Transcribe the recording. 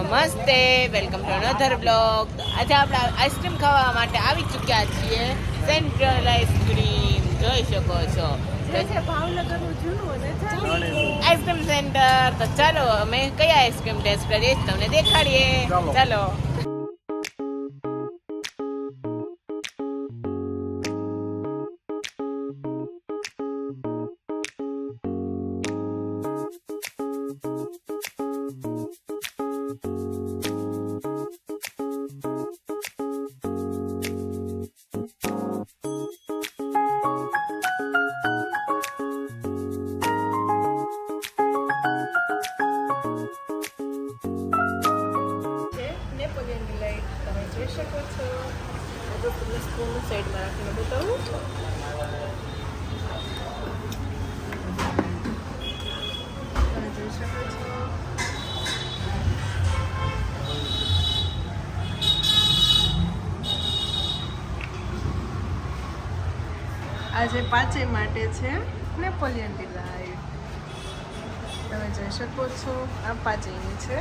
નમસ્તે, welcome to another blog. આજે આપણે આઈસ્ક્રીમ ખાવા માટે આવી ચૂક્યા છીએ. સેન્ટ્રલ આઈસ્ક્રીમ જોઈ શકો છો, ભાવનગરનું જૂનું અને આઈસ્ક્રીમ સેન્ટર. તો ચાલો અમે કયા આઈસ્ક્રીમ ટેસ્ટ કરીએ તમને દેખાડીએ. ચાલો. નેપોલિયન ડિલાઇટ તમે જોઈ શકો છો. તો તમને સ્પૂન સાઈડમાં રાખીને બતાવું. તમે જોઈ શકો છો. આજે પાંચે માટે છે નેપોલિયન ડિલાઇટ. તમે જોઈ શકો છો આ પાંચેની છે.